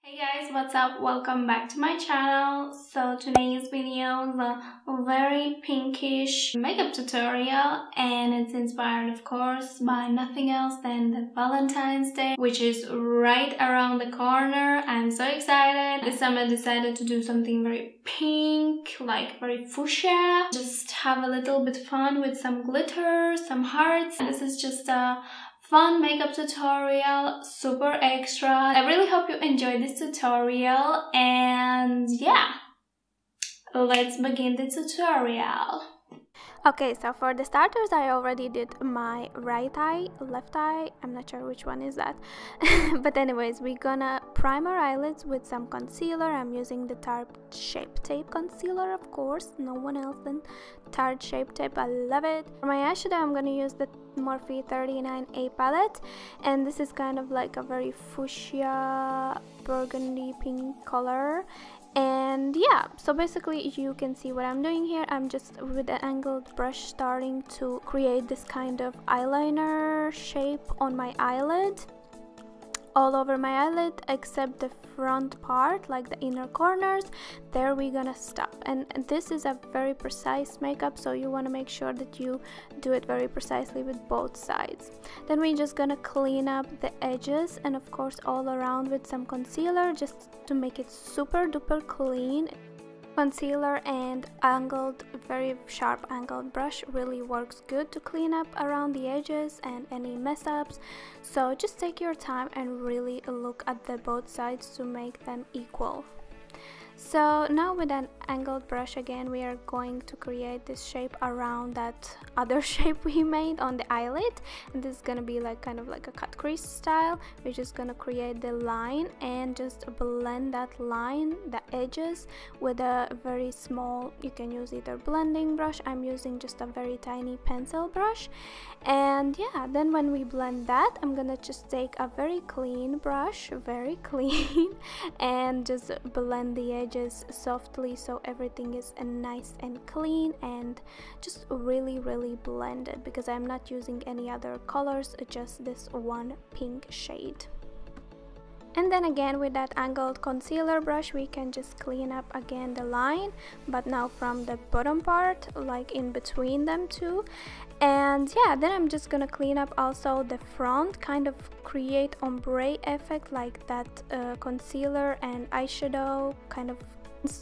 Hey guys, what's up? Welcome back to my channel. So today's video is a very pinkish makeup tutorial, and it's inspired of course by nothing else than the Valentine's Day, which is right around the corner. I'm so excited. This time I decided to do something very pink, like very fuchsia. Just have a little bit fun with some glitter, some hearts. This is just a fun makeup tutorial, super extra. I really hope you enjoyed this tutorial, and yeah, let's begin the tutorial. Okay, so for the starters, I already did my right eye, left eye, I'm not sure which one is that. But anyways, we're gonna prime our eyelids with some concealer. I'm using the Tarte Shape Tape concealer, of course, no one else than Tarte Shape Tape, I love it. For my eyeshadow, I'm gonna use the MORPHE 39A palette, and this is kind of like a very fuchsia burgundy pink color. And yeah, so basically you can see what I'm doing here. I'm just with an angled brush starting to create this kind of eyeliner shape on my eyelid, all over my eyelid except the front part, like the inner corners. There we're gonna stop. And this is a very precise makeup, so you want to make sure that you do it very precisely with both sides. Then we're just gonna clean up the edges and of course all around with some concealer, just to make it super duper clean. Concealer and very sharp angled brush really works good to clean up around the edges and any mess ups. So just take your time and really look at the both sides to make them equal. So now with an angled brush again, we are going to create this shape around that other shape we made on the eyelid, and this is gonna be like kind of like a cut crease style. We're just gonna create the line and just blend that line, the edges, with a very small, you can use either blending brush, I'm using just a very tiny pencil brush. And yeah, then when we blend that, I'm gonna just take a very clean brush, very clean, and just blend the edges softly so everything is nice and clean and just really blended, because I'm not using any other colors, just this one pink shade. And then again with that angled concealer brush, we can just clean up again the line, but now from the bottom part, like in between them two. And yeah, then I'm just gonna clean up also the front, kind of create ombre effect, like that concealer and eyeshadow kind of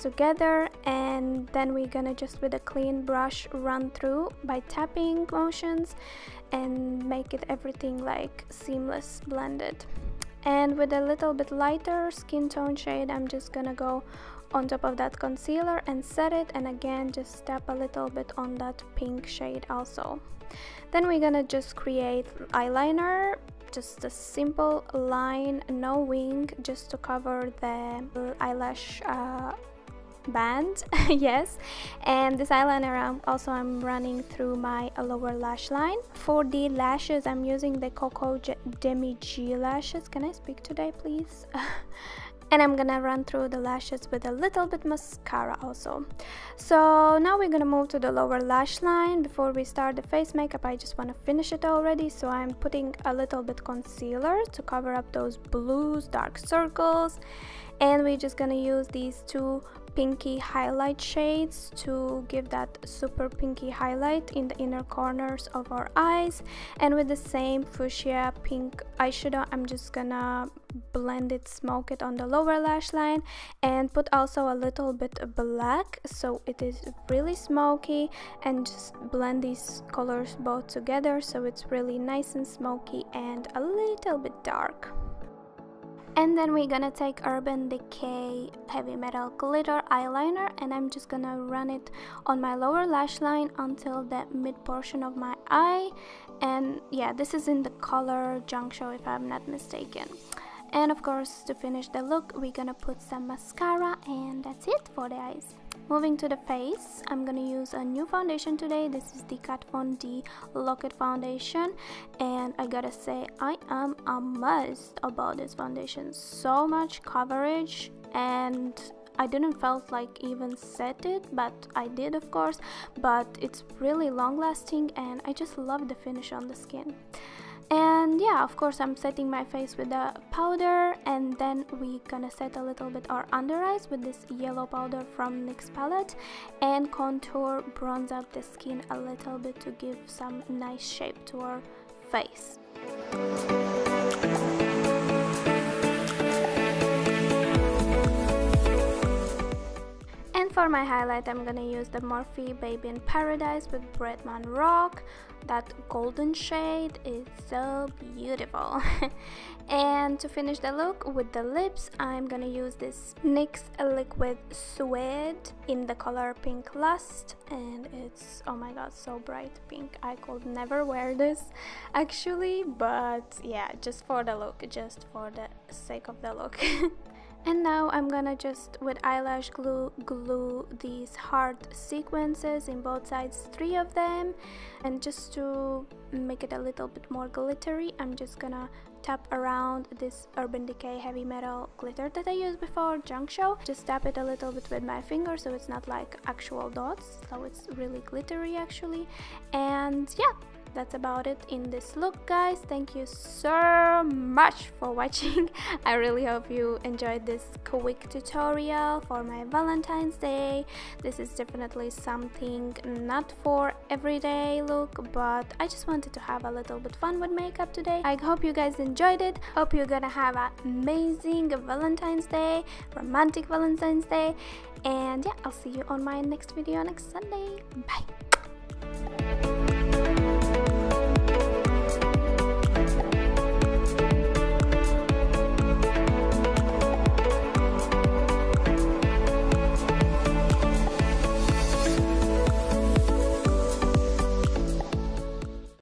together. And then we're gonna just with a clean brush run through by tapping motions and make it everything like seamless blended. And with a little bit lighter skin tone shade, I'm just gonna go on top of that concealer and set it, and again just tap a little bit on that pink shade also. Then we're gonna just create eyeliner, just a simple line, no wing, just to cover the eyelash band. Yes, and this eyeliner I'm running through my lower lash line. For the lashes, I'm using the KOKO Demi G lashes. Can I speak today, please? And I'm gonna run through the lashes with a little bit mascara also. So now we're gonna move to the lower lash line. Before we start the face makeup, I just want to finish it already, so I'm putting a little bit concealer to cover up those blues, dark circles, and we're just gonna use these two pinky highlight shades to give that super pinky highlight in the inner corners of our eyes. And with the same fuchsia pink eyeshadow, I'm just gonna blend it, smoke it on the lower lash line, and put also a little bit of black so it is really smoky, and just blend these colors both together so it's really nice and smoky and a little bit dark. And then we're gonna take Urban Decay Heavy Metal Glitter eyeliner, and I'm just gonna run it on my lower lash line until the mid portion of my eye. And yeah, this is in the color Junkshow if I'm not mistaken. And of course, to finish the look, we're gonna put some mascara, and that's it for the eyes. Moving to the face, I'm gonna use a new foundation today. This is the Kat Von D Lock-It foundation, and I gotta say I am amazed about this foundation. So much coverage, and I didn't felt like even set it, but I did of course. But it's really long lasting, and I just love the finish on the skin. And yeah, of course I'm setting my face with the powder, and then we gonna set a little bit our under eyes with this yellow powder from NYX palette, and contour, bronze up the skin a little bit to give some nice shape to our face. And for my highlight, I'm gonna use the MORPHE Baby in Paradise with Brettman Rock. That golden shade is so beautiful. And to finish the look with the lips, I'm gonna use this NYX Liquid Suede in the color Pink Lust, and it's, oh my god, so bright pink. I could never wear this actually, but yeah, just for the look, just for the sake of the look. And now I'm gonna just with eyelash glue glue these heart sequences in both sides, 3 of them, and just to make it a little bit more glittery, I'm just gonna tap around this Urban Decay heavy metal glitter that I used before, junkshow. Just tap it a little bit with my finger so it's not like actual dots, so it's really glittery actually. And yeah, that's about it in this look, guys. Thank you so much for watching. I really hope you enjoyed this quick tutorial for my Valentine's Day. This is definitely something not for everyday look, but I just wanted to have a little bit fun with makeup today. I hope you guys enjoyed it. Hope you're gonna have an amazing Valentine's Day, romantic Valentine's Day, and yeah, I'll see you on my next video next Sunday. Bye.